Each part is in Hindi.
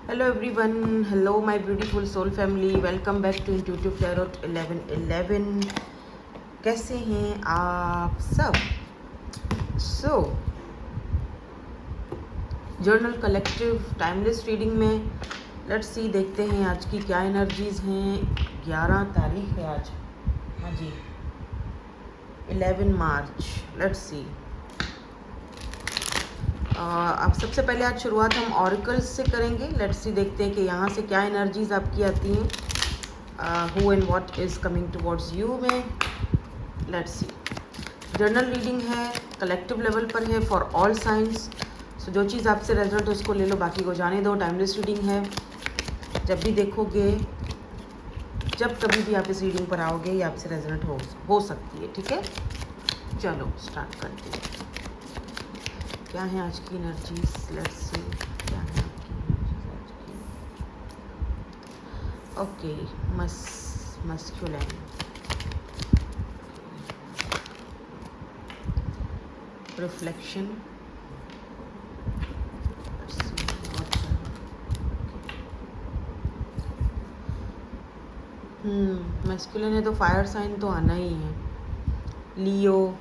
Hello everyone, hello my beautiful soul family, welcome back to Intuitive Tarot 1111. कैसे हैं आप सब? सो जर्नल कलेक्टिव टाइमलेस रीडिंग में लेट्स सी, देखते हैं आज की क्या एनर्जीज हैं। 11 तारीख है आज, हाँ जी, 11 मार्च। लेट्स सी, अब सबसे पहले आज शुरुआत हम ऑरिकल्स से करेंगे। लेट्स सी, देखते हैं कि यहाँ से क्या एनर्जीज आपकी आती हैं, who and what is coming towards you में। लेट्स सी, जर्नल रीडिंग है, कलेक्टिव लेवल पर है, फॉर ऑल साइंस। सो जो चीज़ आपसे रेजोनेट है उसको ले लो, बाकी को जाने दो। टाइमलेस रीडिंग है, जब भी देखोगे, जब कभी भी आप इस रीडिंग पर आओगे ये आपसे रेजोनेट हो सकती है, ठीक है। चलो स्टार्ट करते हैं। क्या है आज की एनर्जीज? लेट्स सी, क्या है आपकी एनर्जीज आज की। ओके, मस्कुलिन, रिफ्लेक्शन, मस्कुलिन है तो फायर साइन तो आना ही है। लियो,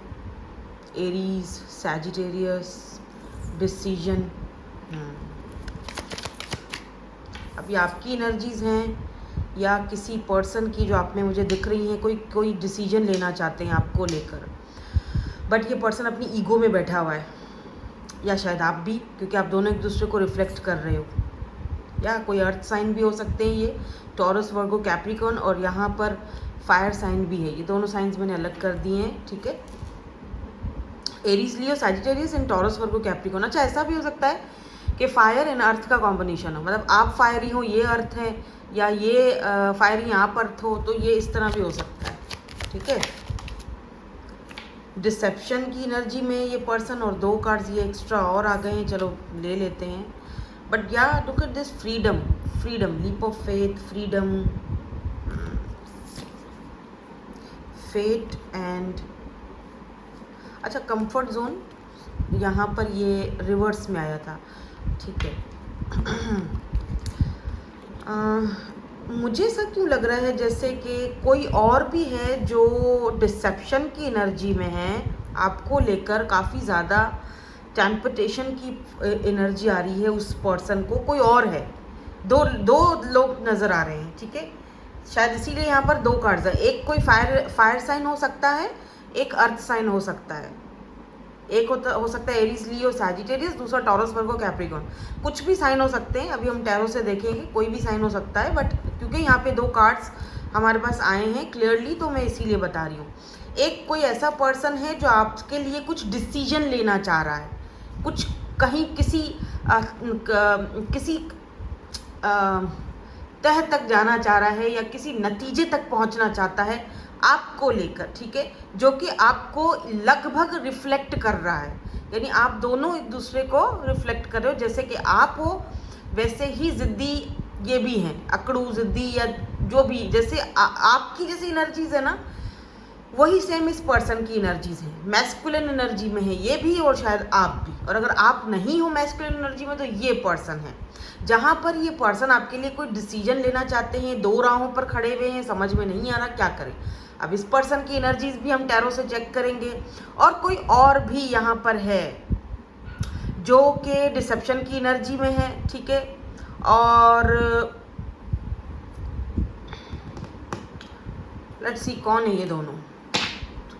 एरीज, सैजिटेरियस, डिसीजन। अभी आपकी एनर्जीज हैं या किसी पर्सन की जो आप में मुझे दिख रही हैं, कोई डिसीजन लेना चाहते हैं आपको लेकर, बट ये पर्सन अपनी ईगो में बैठा हुआ है, या शायद आप भी, क्योंकि आप दोनों एक दूसरे को रिफ्लेक्ट कर रहे हो। या कोई अर्थ साइन भी हो सकते हैं ये, टॉरस, वर्गो, कैप्रिकॉर्न, और यहाँ पर फायर साइन भी है। ये दोनों साइंस मैंने अलग कर दिए हैं, ठीक है। Aries, Leo, Sagittarius and taurus, Virgo, Capricorn. अच्छा, ऐसा भी हो सकता है कि फायर एंड अर्थ का कॉम्बिनेशन हो, मतलब आप फायरी हो, ये अर्थ है, या ये फायरी आप अर्थ हो, तो ये इस तरह भी हो सकता है, ठीक है। डिसेप्शन की एनर्जी में ये पर्सन, और 2 कार्ड्स ये एक्स्ट्रा और आ गए हैं, चलो ले लेते हैं। बट या look at this, freedom, leap of faith, freedom, fate and, अच्छा, कंफर्ट जोन यहाँ पर ये रिवर्स में आया था, ठीक है। मुझे ऐसा क्यों लग रहा है जैसे कि कोई और भी है जो डिसेप्शन की एनर्जी में है, आपको लेकर काफ़ी ज़्यादा टेम्पटेशन की एनर्जी आ रही है उस पर्सन को। कोई और है, दो लोग नज़र आ रहे हैं, ठीक है। शायद इसीलिए यहाँ पर 2 कार्ड्स है। एक कोई फायर साइन हो सकता है, एक अर्थ साइन हो सकता है। एक हो सकता है एरीज, लियो, सैजिटेरियस, दूसरा टॉरस, वर्गो, कैप्रिकॉर्न। कुछ भी साइन हो सकते हैं, अभी हम टैरो से देखेंगे, कोई भी साइन हो सकता है, बट क्योंकि यहाँ पे 2 कार्ड्स हमारे पास आए हैं क्लियरली, तो मैं इसीलिए बता रही हूँ। एक कोई ऐसा पर्सन है जो आपके लिए कुछ डिसीजन लेना चाह रहा है, कुछ कहीं किसी तह तक जाना चाह रहा है, या किसी नतीजे तक पहुंचना चाहता है आपको लेकर, ठीक है, जो कि आपको लगभग रिफ्लेक्ट कर रहा है। यानी आप दोनों एक दूसरे को रिफ्लेक्ट कर रहे हो, जैसे कि आप हो वैसे ही ज़िद्दी ये भी हैं, अकड़ू, ज़िद्दी, या जो भी, जैसे आपकी जैसी एनर्जीज है ना, वही सेम इस पर्सन की एनर्जीज हैं। मैस्कुलिन एनर्जी में है ये भी, और शायद आप भी। और अगर आप नहीं हो मैस्कुलिन एनर्जी में, तो ये पर्सन है, जहाँ पर ये पर्सन आपके लिए कोई डिसीजन लेना चाहते हैं, 2 राहों पर खड़े हुए हैं, समझ में नहीं आ रहा क्या करें। अब इस पर्सन की एनर्जीज भी हम टैरो से चेक करेंगे। और कोई और भी यहाँ पर है जो कि डिसेप्शन की एनर्जी में है, ठीक है। और लेट्स सी कौन है ये दोनों।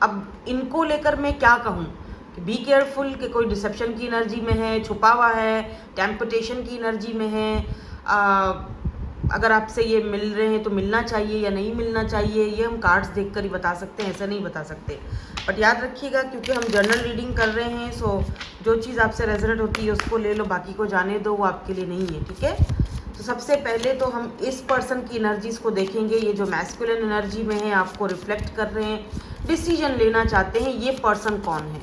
अब इनको लेकर मैं क्या कहूँ कि बी केयरफुल, कि कोई डिसेप्शन की एनर्जी में है, छुपा हुआ है, टेम्पटेशन की एनर्जी में है। अगर आपसे ये मिल रहे हैं तो मिलना चाहिए या नहीं मिलना चाहिए, ये हम कार्ड्स देखकर ही बता सकते हैं, ऐसा नहीं बता सकते। बट याद रखिएगा, क्योंकि हम जर्नल रीडिंग कर रहे हैं, सो जो चीज़ आपसे रेजोनेट होती है उसको ले लो, बाकी को जाने दो, वो आपके लिए नहीं है, ठीक है। तो सबसे पहले तो हम इस पर्सन की एनर्जीज को देखेंगे। ये जो मैस्कुलिन एनर्जी में है, आपको रिफ्लेक्ट कर रहे हैं, डिसीजन लेना चाहते हैं, ये पर्सन कौन है?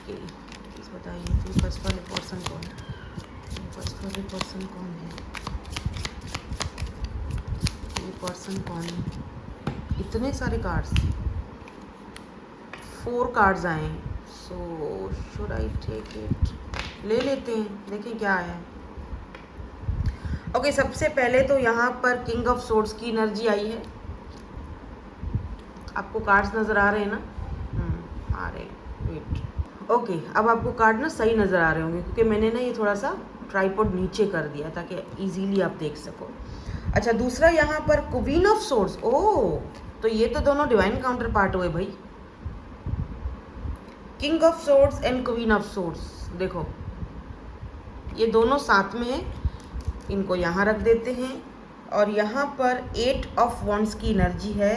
प्लीज बताइए, फर्स्ट वाले पर्सन कौन है? फर्स्ट वाले पर्सन कौन है? ये पर्सन कौन है? इतने सारे कार्ड्स, 4 कार्ड्स आए हैं, so should I take it? ले लेते हैं, देखें क्या है। ओके, सबसे पहले तो यहाँ पर किंग ऑफ सोर्ड्स की एनर्जी आई है। आपको कार्ड्स नज़र आ रहे हैं ना? आ रहे हैं, वेट। ओके, अब आपको कार्ड ना सही नज़र आ रहे होंगे क्योंकि मैंने ना ये थोड़ा सा ट्राइपॉड नीचे कर दिया ताकि इजीली आप देख सको। अच्छा, दूसरा यहाँ पर क्वीन ऑफ सोर्ड्स। ओह, तो ये तो दोनों डिवाइन काउंटर पार्ट हुए भाई, king of swords and queen of swords. देखो ये दोनों साथ में हैं, इनको यहाँ रख देते हैं। और यहाँ पर 8 ऑफ वॉन्ड्स की एनर्जी है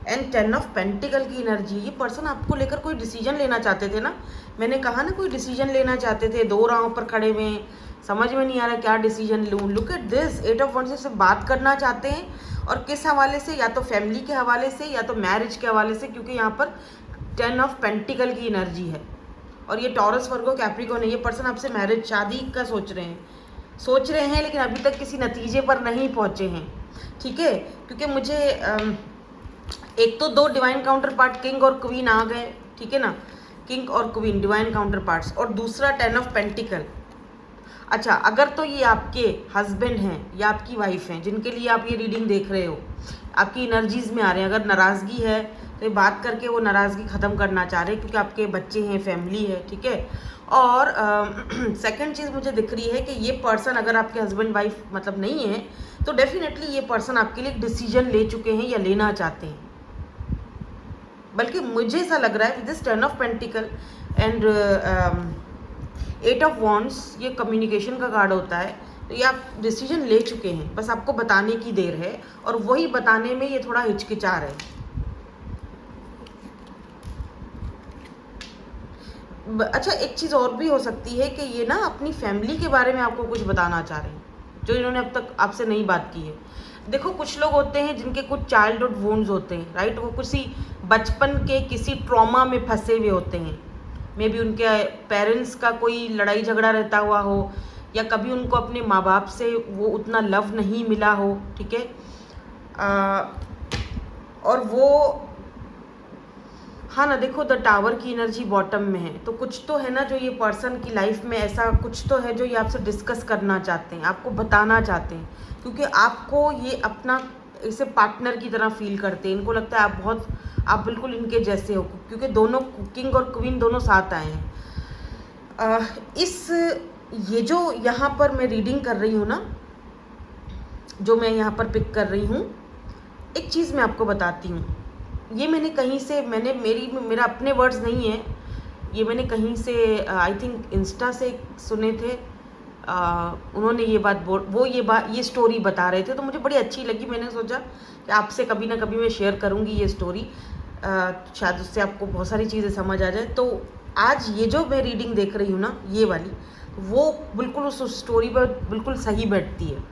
एंड 10 ऑफ पेंटिकल की एनर्जी। ये पर्सन आपको लेकर कोई डिसीजन लेना चाहते थे ना, मैंने कहा ना कोई डिसीजन लेना चाहते थे, दो राहों पर खड़े हुए हैं, समझ में नहीं आ रहा क्या डिसीजन लूँ। Look at this, 8 of wands से बात करना चाहते हैं, और किस हवाले से, या तो फैमिली के हवाले से या तो मैरिज के हवाले से, क्योंकि यहाँ पर 10 ऑफ पेंटिकल की एनर्जी है। और ये टॉरस, वर्गो, कैप्रिकॉर्न है। ये पर्सन आपसे मैरिज, शादी का सोच रहे हैं लेकिन अभी तक किसी नतीजे पर नहीं पहुंचे हैं, ठीक है। क्योंकि मुझे एक तो दो डिवाइन काउंटर पार्ट किंग और क्वीन आ गए, ठीक है ना, किंग और क्वीन डिवाइन काउंटर पार्ट्स, और दूसरा 10 ऑफ पेंटिकल। अच्छा, अगर तो ये आपके हस्बैंड हैं या आपकी वाइफ हैं जिनके लिए आप ये रीडिंग देख रहे हो, आपकी एनर्जीज में आ रहे हैं, अगर नाराज़गी है तो ये बात करके वो नाराज़गी ख़त्म करना चाह रहे हैं क्योंकि आपके बच्चे हैं, फैमिली है, ठीक है। और सेकंड चीज़ मुझे दिख रही है कि ये पर्सन अगर आपके हस्बैंड वाइफ मतलब नहीं है तो डेफिनेटली ये पर्सन आपके लिए डिसीजन ले चुके हैं या लेना चाहते हैं। बल्कि मुझे ऐसा लग रहा है this 10 of pentacle and 8 of wands, ये कम्युनिकेशन का कार्ड होता है, तो ये आप डिसीजन ले चुके हैं, बस आपको बताने की देर है, और वही बताने में ये थोड़ा हिचकिचा रहे हैं। अच्छा, एक चीज़ और भी हो सकती है कि ये ना अपनी फैमिली के बारे में आपको कुछ बताना चाह रहे हैं जो इन्होंने अब तक आपसे नहीं बात की है। देखो, कुछ लोग होते हैं जिनके कुछ चाइल्डहुड वुंड्स होते हैं, राइट, वो किसी बचपन के किसी ट्रॉमा में फंसे हुए होते हैं। मे बी उनके पेरेंट्स का कोई लड़ाई झगड़ा रहता हुआ हो, या कभी उनको अपने माँ बाप से वो उतना लव नहीं मिला हो, ठीक है। और वो, हाँ ना, देखो द टावर की एनर्जी बॉटम में है, तो कुछ तो है ना जो ये पर्सन की लाइफ में ऐसा कुछ तो है जो ये आपसे डिस्कस करना चाहते हैं, आपको बताना चाहते हैं, क्योंकि आपको ये अपना इसे पार्टनर की तरह फील करते हैं। इनको लगता है आप बिल्कुल इनके जैसे हो, क्योंकि दोनों किंग और क्वीन दोनों साथ आए हैं। ये जो यहाँ पर मैं रीडिंग कर रही हूँ ना, जो मैं यहाँ पर पिक कर रही हूँ, एक चीज़ मैं आपको बताती हूँ। ये मैंने कहीं से, मेरा अपने वर्ड्स नहीं है, ये मैंने कहीं से आई थिंक इंस्टा से सुने थे। उन्होंने ये स्टोरी बता रहे थे, तो मुझे बड़ी अच्छी लगी। मैंने सोचा कि आपसे कभी ना कभी मैं शेयर करूँगी ये स्टोरी, शायद उससे आपको बहुत सारी चीज़ें समझ आ जाए। तो आज ये जो मैं रीडिंग देख रही हूँ ना, ये वाली, वो बिल्कुल उस स्टोरी पर बिल्कुल सही बैठती है,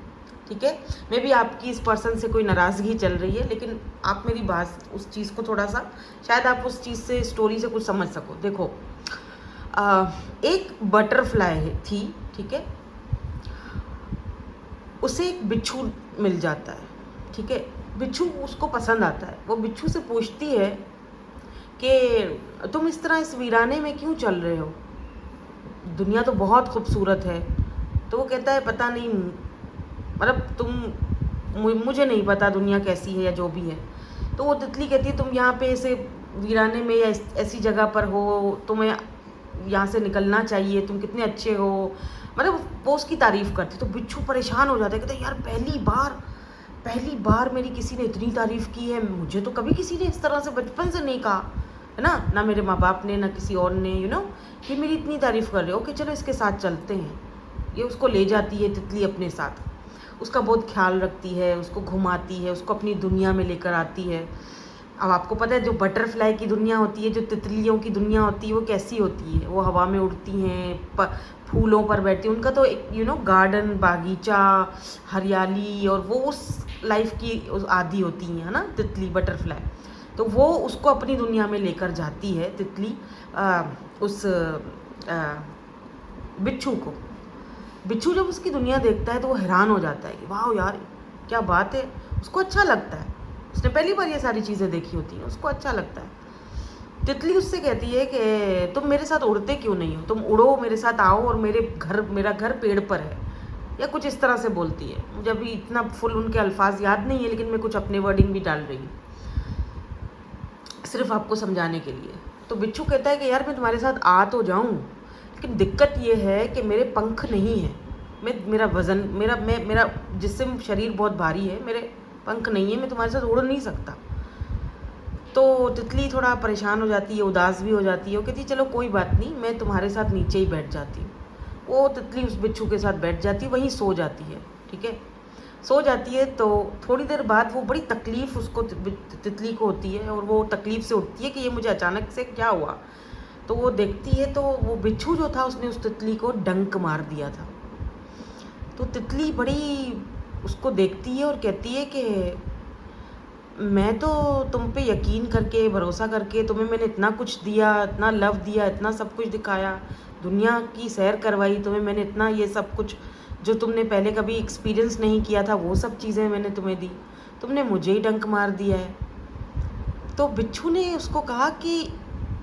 ठीक है। मे भी आपकी इस पर्सन से कोई नाराज़गी चल रही है, लेकिन आप मेरी बात, उस चीज़ को थोड़ा सा, शायद आप उस चीज़ से, स्टोरी से कुछ समझ सको। देखो, एक बटरफ्लाई थी, ठीक है, उसे एक बिच्छू मिल जाता है, ठीक है। बिच्छू उसको पसंद आता है, वो बिच्छू से पूछती है कि तुम इस तरह इस वीराने में क्यों चल रहे हो, दुनिया तो बहुत खूबसूरत है। तो वो कहता है पता नहीं, मतलब मुझे नहीं पता दुनिया कैसी है या जो भी है। तो वो तितली कहती है तुम यहाँ पे ऐसे वीराने में या ऐसी जगह पर हो, तुम्हें यहाँ से निकलना चाहिए, तुम कितने अच्छे हो, मतलब वो उसकी तारीफ़ करती। तो बिच्छू परेशान हो जाता है, कहता है यार पहली बार मेरी किसी ने इतनी तारीफ़ की है, मुझे तो कभी किसी ने इस तरह से बचपन से नहीं कहा है ना मेरे माँ बाप ने, ना किसी और ने, ये मेरी इतनी तारीफ़ कर रहे हो। ओके चलो इसके साथ चलते हैं। ये उसको ले जाती है तितली अपने साथ, उसका बहुत ख्याल रखती है, उसको घुमाती है, उसको अपनी दुनिया में लेकर आती है। अब आपको पता है जो बटरफ्लाई की दुनिया होती है, जो तितलियों की दुनिया होती है, वो कैसी होती है, वो हवा में उड़ती हैं, फूलों पर बैठती हैं, उनका तो एक गार्डन, बागीचा, हरियाली, और वो उस लाइफ की आदी होती हैं, है ना तितली, बटरफ्लाई। तो वो उसको अपनी दुनिया में लेकर जाती है तितली, उस बिच्छू को। बिच्छू जब उसकी दुनिया देखता है तो वो हैरान हो जाता है कि वाह यार क्या बात है, उसको अच्छा लगता है, उसने पहली बार ये सारी चीज़ें देखी होती हैं, उसको अच्छा लगता है। तितली उससे कहती है कि तुम मेरे साथ उड़ते क्यों नहीं हो, तुम उड़ो, मेरे साथ आओ, और मेरा घर पेड़ पर है, या कुछ इस तरह से बोलती है। मुझे अभी इतना फुल उनके अल्फाज याद नहीं है, लेकिन मैं कुछ अपने वर्डिंग भी डाल रही हूँ सिर्फ आपको समझाने के लिए। तो बिच्छू कहता है कि यार मैं तुम्हारे साथ आ तो जाऊँ, लेकिन दिक्कत ये है कि मेरे पंख नहीं है, मेरा वज़न, मेरा जिस्म, शरीर बहुत भारी है, मेरे पंख नहीं है, मैं तुम्हारे साथ उड़ नहीं सकता। तो तितली थोड़ा परेशान हो जाती है, उदास भी हो जाती है। वो कहती है चलो कोई बात नहीं, मैं तुम्हारे साथ नीचे ही बैठ जाती हूँ। वो तितली उस बिच्छू के साथ बैठ जाती है, वहीं सो जाती है। ठीक है, सो जाती है। तो थोड़ी देर बाद वो बड़ी तकलीफ़ उसको तितली को होती है, और वो तकलीफ़ से उठती है कि ये मुझे अचानक से क्या हुआ। तो वो देखती है तो वो बिच्छू जो था उसने उस तितली को डंक मार दिया था। तो तितली बड़ी उसको देखती है और कहती है कि मैं तो तुम पे यकीन करके, भरोसा करके तुम्हें मैंने इतना कुछ दिया, इतना लव दिया, इतना सब कुछ दिखाया, दुनिया की सैर करवाई तुम्हें मैंने, इतना ये सब कुछ जो तुमने पहले कभी एक्सपीरियंस नहीं किया था वो सब चीज़ें मैंने तुम्हें दी, तुमने मुझे ही डंक मार दिया है। तो बिच्छू ने उसको कहा कि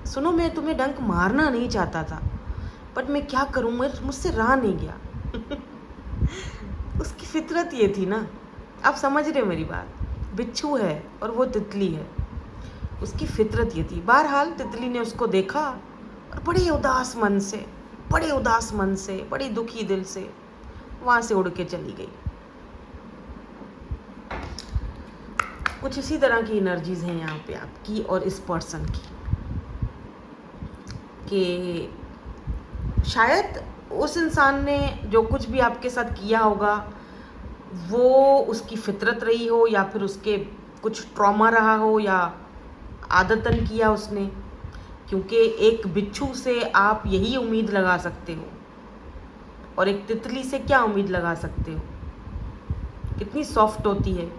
सुनो, मैं तुम्हें डंक मारना नहीं चाहता था, बट मैं क्या करूँ, मुझसे रहा नहीं गया। उसकी फितरत ये थी ना, आप समझ रहे हो मेरी बात। बिच्छू है और वो तितली है, उसकी फितरत ये थी। बहरहाल तितली ने उसको देखा और बड़े उदास मन से, बड़े दुखी दिल से वहाँ से उड़ के चली गई। कुछ इसी तरह की एनर्जीज हैं यहाँ पे आपकी और इस पर्सन की, कि शायद उस इंसान ने जो कुछ भी आपके साथ किया होगा वो उसकी फितरत रही हो, या फिर उसके कुछ ट्रॉमा रहा हो, या आदतन किया उसने। क्योंकि एक बिच्छू से आप यही उम्मीद लगा सकते हो, और एक तितली से क्या उम्मीद लगा सकते हो, कितनी सॉफ्ट होती है।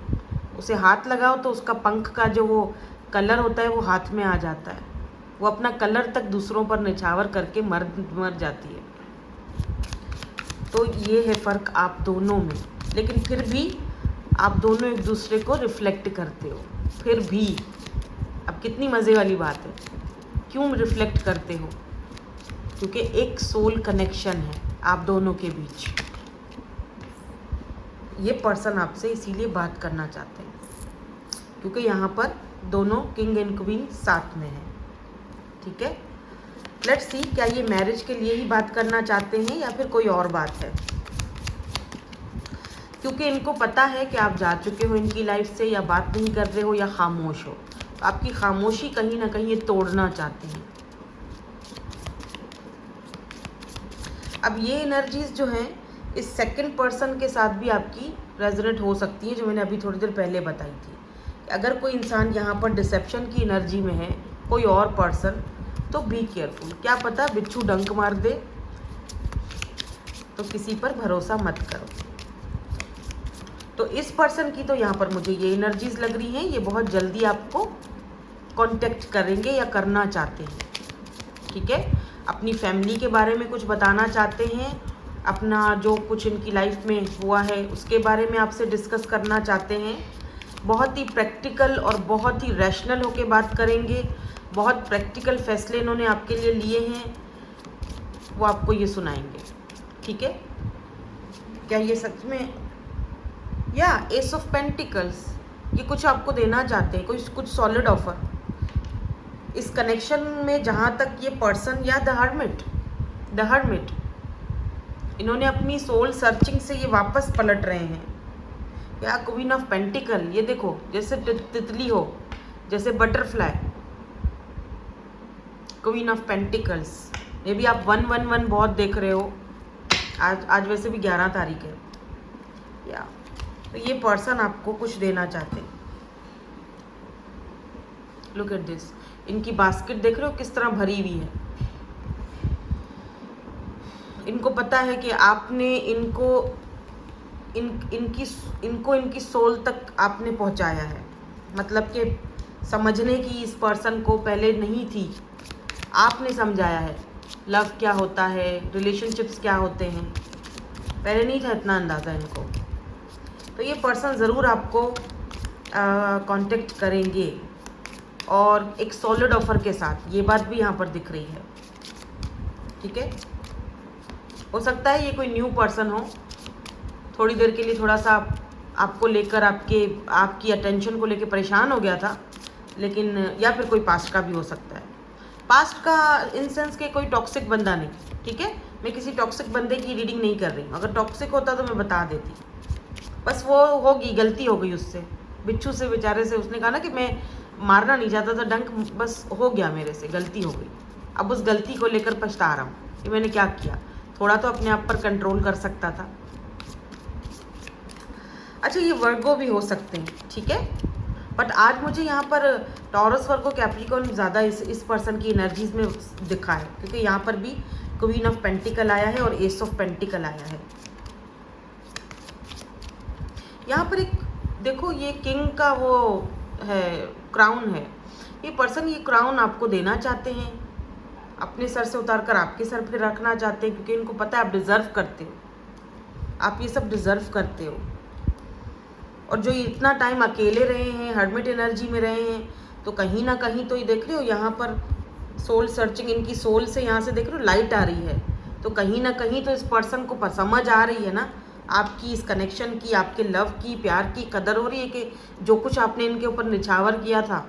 उसे हाथ लगाओ तो उसका पंख का जो वो कलर होता है वो हाथ में आ जाता है, वो अपना कलर तक दूसरों पर निछावर करके मर जाती है। तो ये है फ़र्क आप दोनों में, लेकिन फिर भी आप दोनों एक दूसरे को रिफ्लेक्ट करते हो। फिर भी अब कितनी मज़े वाली बात है, क्यों रिफ्लेक्ट करते हो? क्योंकि एक सोल कनेक्शन है आप दोनों के बीच। ये पर्सन आपसे इसीलिए बात करना चाहते हैं क्योंकि यहाँ पर दोनों किंग एंड क्वीन साथ में हैं। ठीक है, लेट्स सी, क्या ये मैरिज के लिए ही बात करना चाहते हैं या फिर कोई और बात है? क्योंकि इनको पता है कि आप जा चुके हो इनकी लाइफ से, या बात नहीं कर रहे हो, या खामोश हो। तो आपकी खामोशी कहीं ना कहीं ये तोड़ना चाहते हैं। अब ये एनर्जीज जो हैं इस सेकंड पर्सन के साथ भी आपकी रेजोनेट हो सकती है, जो मैंने अभी थोड़ी देर पहले बताई थी। अगर कोई इंसान यहाँ पर डिसेप्शन की एनर्जी में है, कोई और पर्सन, तो बी केयरफुल। क्या पता बिच्छू डंक मार दे, तो किसी पर भरोसा मत करो। तो इस पर्सन की तो यहाँ पर मुझे ये एनर्जीज लग रही हैं, ये बहुत जल्दी आपको कांटेक्ट करेंगे या करना चाहते हैं। ठीक है, अपनी फैमिली के बारे में कुछ बताना चाहते हैं, अपना जो कुछ इनकी लाइफ में हुआ है उसके बारे में आपसे डिस्कस करना चाहते हैं। बहुत ही प्रैक्टिकल और बहुत ही रैशनल होके बात करेंगे। बहुत प्रैक्टिकल फैसले इन्होंने आपके लिए लिए हैं, वो आपको ये सुनाएंगे। ठीक है, क्या ये सच में, या एस ऑफ पेंटिकल्स, ये कुछ आपको देना चाहते हैं, कुछ सॉलिड ऑफर इस कनेक्शन में। जहाँ तक ये पर्सन, या द हर्मिट, इन्होंने अपनी सोल सर्चिंग से ये वापस पलट रहे हैं। या क्वीन ऑफ पेंटिकल, ये देखो जैसे तितली हो, जैसे बटरफ्लाई, क्वीन ऑफ पेंटिकल्स। ये भी आप 111 बहुत देख रहे हो। आज वैसे भी 11 तारीख है। या तो ये पर्सन आपको कुछ देना चाहते हैं। लुक एट दिस, इनकी बास्केट देख रहे हो किस तरह भरी हुई है। इनको पता है कि आपने इनकी सोल तक आपने पहुंचाया है। मतलब कि समझने की इस पर्सन को पहले नहीं थी, आपने समझाया है लव क्या होता है, रिलेशनशिप्स क्या होते हैं, पहले नहीं था इतना अंदाज़ा इनको। तो ये पर्सन ज़रूर आपको कांटेक्ट करेंगे, और एक सॉलिड ऑफर के साथ। ये बात भी यहाँ पर दिख रही है। ठीक है, हो सकता है ये कोई न्यू पर्सन हो, थोड़ी देर के लिए थोड़ा सा आपको लेकर आपकी अटेंशन को लेकर परेशान हो गया था, लेकिन या फिर कोई पास्ट का भी हो सकता है। पास्ट का इन सेंस के कोई टॉक्सिक बंदा नहीं, ठीक है। मैं किसी टॉक्सिक बंदे की रीडिंग नहीं कर रही हूँ। अगर टॉक्सिक होता तो मैं बता देती, बस वो होगी, गलती हो गई उससे, बिच्छू से बेचारे से। उसने कहा ना कि मैं मारना नहीं चाहता था, डंक बस हो गया मेरे से, गलती हो गई। अब उस गलती को लेकर पछता रहा हूँ कि मैंने क्या किया। थोड़ा तो अपने आप पर कंट्रोल कर सकता था। अच्छा, ये वर्गो भी हो सकते हैं, ठीक है। बट आज मुझे यहाँ पर टॉरस, वर्गो, कैप्रिकॉर्न ज़्यादा इस पर्सन की एनर्जीज में दिखा है, क्योंकि यहाँ पर भी क्वीन ऑफ पेंटिकल आया है और एस ऑफ पेंटिकल आया है। यहाँ पर एक देखो, ये किंग का वो है, क्राउन है। ये पर्सन ये क्राउन आपको देना चाहते हैं, अपने सर से उतार कर आपके सर पे रखना चाहते हैं, क्योंकि इनको पता है आप डिज़र्व करते हो, आप ये सब डिज़र्व करते हो। और जो इतना टाइम अकेले रहे हैं, हर्मिट एनर्जी में रहे हैं, तो कहीं ना कहीं तो ये देख रहे हो यहाँ पर सोल सर्चिंग, इनकी सोल से यहाँ से देख रहे हो लाइट आ रही है। तो कहीं ना कहीं तो इस पर्सन को समझ आ रही है ना आपकी इस कनेक्शन की, आपके लव की, प्यार की कदर हो रही है कि जो कुछ आपने इनके ऊपर निछावर किया था।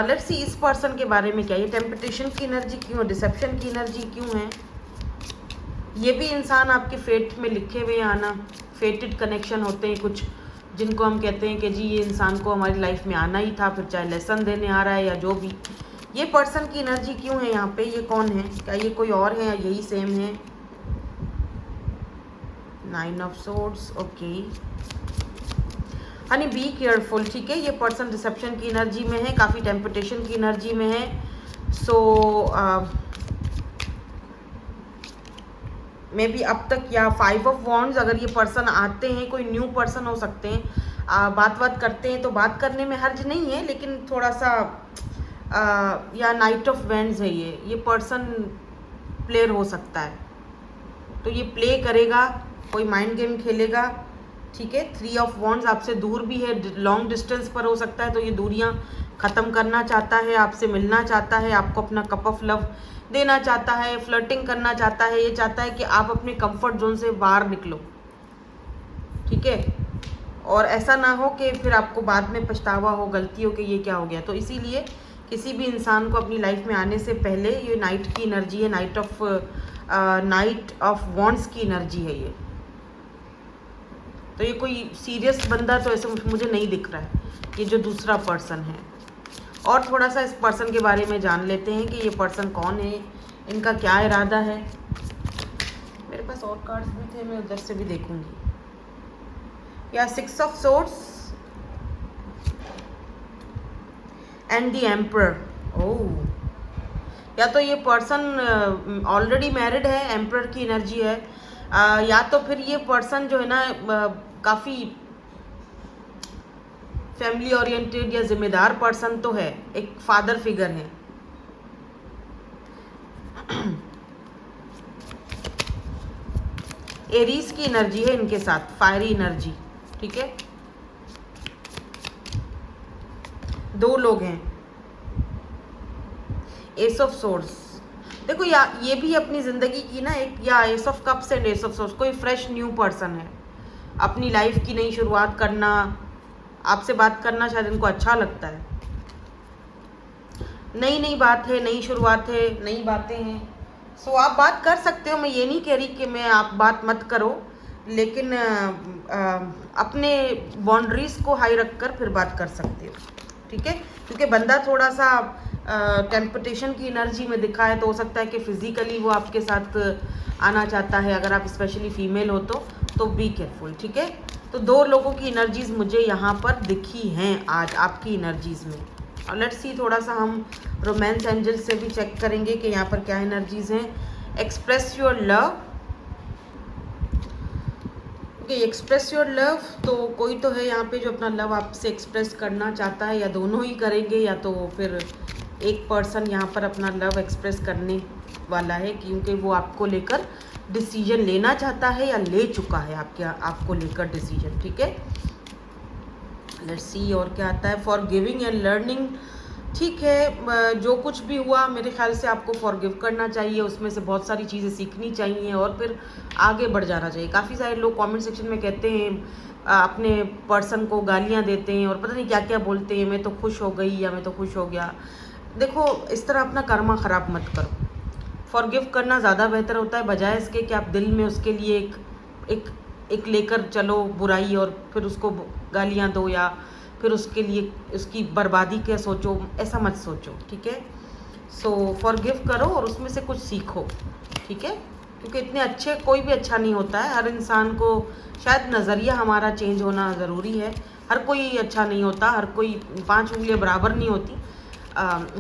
लेट्स सी इस पर्सन के बारे में क्या, ये टेम्पटेशन की एनर्जी क्यों है, डिसेप्शन की एनर्जी क्यों है। ये भी इंसान आपके फेट में लिखे हुए आना, फेटेड कनेक्शन होते हैं कुछ, जिनको हम कहते हैं कि जी ये इंसान को हमारी लाइफ में आना ही था, फिर चाहे लेसन देने आ रहा है या जो भी। ये पर्सन की एनर्जी क्यों है यहाँ पे, ये कौन है, क्या ये कोई और है या यही सेम है। 9 of swords, okay. Honey be careful, ठीक है। ये पर्सन रिसेप्शन की एनर्जी में है, काफ़ी टेम्पटेशन की एनर्जी में है। सो मे बी अब तक, या 5 ऑफ वॉन्ड्स, अगर ये पर्सन आते हैं, कोई न्यू पर्सन हो सकते हैं, बात करते हैं तो बात करने में हर्ज नहीं है, लेकिन थोड़ा सा या नाइट ऑफ वेंड्स है ये पर्सन प्लेयर हो सकता है, तो ये प्ले करेगा, कोई माइंड गेम खेलेगा, ठीक है। 3 ऑफ वॉन्ड्स आपसे दूर भी है, लॉन्ग डिस्टेंस पर हो सकता है, तो ये दूरियां ख़त्म करना चाहता है, आपसे मिलना चाहता है, आपको अपना कप ऑफ लव देना चाहता है, फ्लर्टिंग करना चाहता है, ये चाहता है कि आप अपने कंफर्ट जोन से बाहर निकलो, ठीक है। और ऐसा ना हो कि फिर आपको बाद में पछतावा हो, गलती हो कि ये क्या हो गया। तो इसीलिए किसी भी इंसान को अपनी लाइफ में आने से पहले ये नाइट की एनर्जी है, नाइट ऑफ वॉन्ड्स की एनर्जी है ये। तो ये कोई सीरियस बंदा तो ऐसा मुझे नहीं दिख रहा है, ये जो दूसरा पर्सन है। और थोड़ा सा इस पर्सन के बारे में जान लेते हैं कि ये पर्सन कौन है, इनका क्या इरादा है। मेरे पास और कार्ड्स भी थे, मैं उधर से भी देखूंगी। या 6 of swords and the emperor. Oh, या तो ये पर्सन ऑलरेडी मैरिड है, एम्परर की एनर्जी है, या तो फिर ये पर्सन जो है ना काफ़ी फैमिली ओरिएंटेड या जिम्मेदार पर्सन तो है, एक फादर फिगर है। एरीज की एनर्जी है इनके साथ, फायरी एनर्जी, ठीक है। 2 लोग हैं। एस ऑफ सोर्ड्स, देखो या ये भी अपनी ज़िंदगी की ना एक, या S of cups and S of swords, कोई फ्रेश न्यू पर्सन है, अपनी लाइफ की नई शुरुआत करना, आपसे बात करना शायद इनको अच्छा लगता है। नई बात है, नई शुरुआत है, नई बातें हैं। सो आप बात कर सकते हो, मैं ये नहीं कह रही कि मैं आप बात मत करो, लेकिन अपने बाउंड्रीज को हाई रखकर फिर बात कर सकते हो, ठीक है। क्योंकि बंदा थोड़ा सा टेम्पटेशन की एनर्जी में दिखा है, तो हो सकता है कि फिजिकली वो आपके साथ आना चाहता है, अगर आप स्पेशली फीमेल हो तो बी केयरफुल, ठीक है। तो 2 लोगों की एनर्जीज मुझे यहाँ पर दिखी हैं आज आपकी एनर्जीज में। और लेट्स सी, थोड़ा सा हम रोमांस एंजल से भी चेक करेंगे कि यहाँ पर क्या एनर्जीज हैं। Express your love, okay, express your love, तो कोई तो है यहाँ पे जो अपना लव आपसे एक्सप्रेस करना चाहता है, या दोनों ही करेंगे, या तो फिर एक पर्सन यहाँ पर अपना लव एक्सप्रेस करने वाला है, क्योंकि वो आपको लेकर डिसीजन लेना चाहता है या ले चुका है आपको लेकर डिसीजन, ठीक है। लेट्स सी और क्या आता है। फॉर गिविंग एंड लर्निंग ठीक है, जो कुछ भी हुआ मेरे ख्याल से आपको फॉरगिव करना चाहिए, उसमें से बहुत सारी चीज़ें सीखनी चाहिए और फिर आगे बढ़ जाना चाहिए। काफ़ी सारे लोग कमेंट सेक्शन में कहते हैं, अपने पर्सन को गालियाँ देते हैं और पता नहीं क्या क्या बोलते हैं, मैं तो खुश हो गई या मैं तो खुश हो गया। देखो, इस तरह अपना कर्मा ख़राब मत करो। फॉरगिव करना ज़्यादा बेहतर होता है, बजाय इसके कि आप दिल में उसके लिए एक एक लेकर चलो बुराई और फिर उसको गालियाँ दो या फिर उसके लिए उसकी बर्बादी क्या सोचो, ऐसा मत सोचो, ठीक है। सो फॉरगिव करो और उसमें से कुछ सीखो, ठीक है। क्योंकि इतने अच्छे कोई भी अच्छा नहीं होता है, हर इंसान को शायद नज़रिया हमारा चेंज होना ज़रूरी है। हर कोई अच्छा नहीं होता, हर कोई 5 उंगलियां बराबर नहीं होती,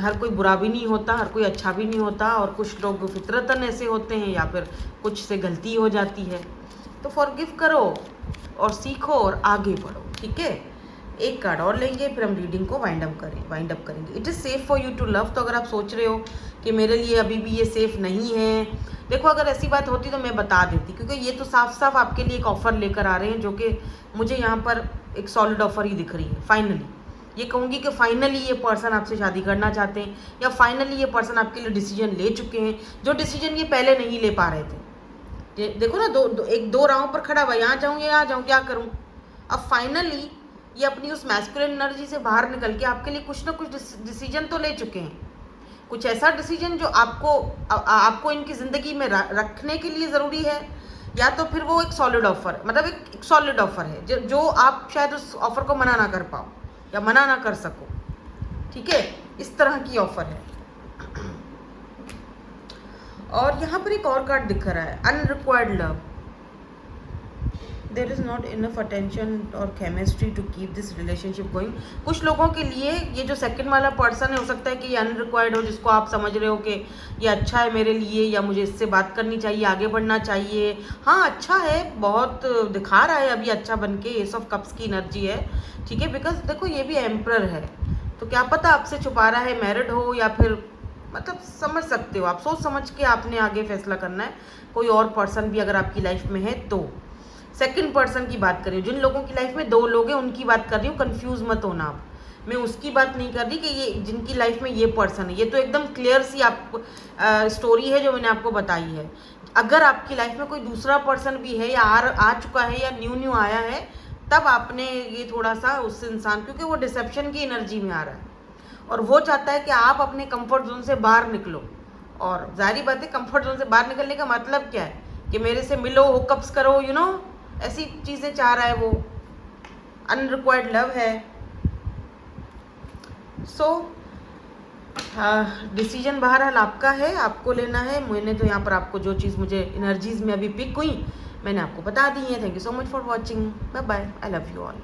हर कोई बुरा भी नहीं होता, हर कोई अच्छा भी नहीं होता, और कुछ लोग फितरतन ऐसे होते हैं या फिर कुछ से गलती हो जाती है। तो फॉरगिव करो और सीखो और आगे बढ़ो, ठीक है। एक कार्ड और लेंगे, फिर हम रीडिंग को वाइंड अप करेंगे। It is safe for you to love. तो अगर आप सोच रहे हो कि मेरे लिए अभी भी ये सेफ नहीं है, देखो अगर ऐसी बात होती तो मैं बता देती, क्योंकि ये तो साफ साफ आपके लिए एक ऑफ़र लेकर आ रहे हैं, जो कि मुझे यहाँ पर एक सॉलिड ऑफ़र ही दिख रही है। फाइनली ये कहूँगी कि फाइनली ये पर्सन आपसे शादी करना चाहते हैं, या फाइनली ये पर्सन आपके लिए डिसीजन ले चुके हैं, जो डिसीजन ये पहले नहीं ले पा रहे थे। देखो ना, दो राहों पर खड़ा हुआ, यहाँ जाऊँ या यहाँ जाऊँ, क्या करूँ। अब फाइनली ये अपनी उस मैस्कुलिन एनर्जी से बाहर निकल के आपके लिए कुछ ना कुछ डिसीजन तो ले चुके हैं। कुछ ऐसा डिसीजन जो आपको इनकी ज़िंदगी में रखने के लिए ज़रूरी है, या तो फिर वो एक सॉलिड ऑफर, मतलब एक सॉलिड ऑफर है जो आप शायद उस ऑफर को मना ना कर पाओ या मना ना कर सको, ठीक है। इस तरह की ऑफर है। और यहाँ पर एक और कार्ड दिख रहा है, unrequited love. There is not enough attention और chemistry to keep this relationship going. कुछ लोगों के लिए ये जो सेकंड वाला पर्सन है, हो सकता है कि ये अनरिक्वायर्ड हो, जिसको आप समझ रहे हो कि ये अच्छा है मेरे लिए, या मुझे इससे बात करनी चाहिए, आगे बढ़ना चाहिए। हाँ, अच्छा है, बहुत दिखा रहा है अभी अच्छा बन के, एस ऑफ कप्स की एनर्जी है, ठीक है। बिकॉज देखो ये भी एम्परर है, तो क्या पता आपसे छुपा रहा है, मैरिड हो या फिर, मतलब समझ सकते हो आप, सोच समझ के आपने आगे फैसला करना है। कोई और पर्सन भी अगर आपकी लाइफ में है तो। सेकंड पर्सन की बात कर रही हूँ, जिन लोगों की लाइफ में 2 लोग हैं उनकी बात कर रही हूँ, कंफ्यूज मत होना आप। मैं उसकी बात नहीं कर रही कि ये जिनकी लाइफ में ये पर्सन है, ये तो एकदम क्लियर सी आपको स्टोरी है जो मैंने आपको बताई है। अगर आपकी लाइफ में कोई दूसरा पर्सन भी है, या आ चुका है, या न्यू आया है, तब आपने ये थोड़ा सा उस इंसान, क्योंकि वो डिसेप्शन की एनर्जी में आ रहा है और वो चाहता है कि आप अपने कंफर्ट जोन से बाहर निकलो। और जाहिर बात है, कंफर्ट जोन से बाहर निकलने का मतलब क्या है कि मेरे से मिलो, हुकअप्स करो, ऐसी चीज़ें चाह रहा है वो। अनरिक्वायर्ड लव है। सो डिसीजन बहरहाल आपका है, आपको लेना है। मैंने तो यहाँ पर आपको जो चीज़ मुझे एनर्जीज में अभी पिक हुई मैंने आपको बता दी है। Thank you so much for watching. Bye bye. I love you all.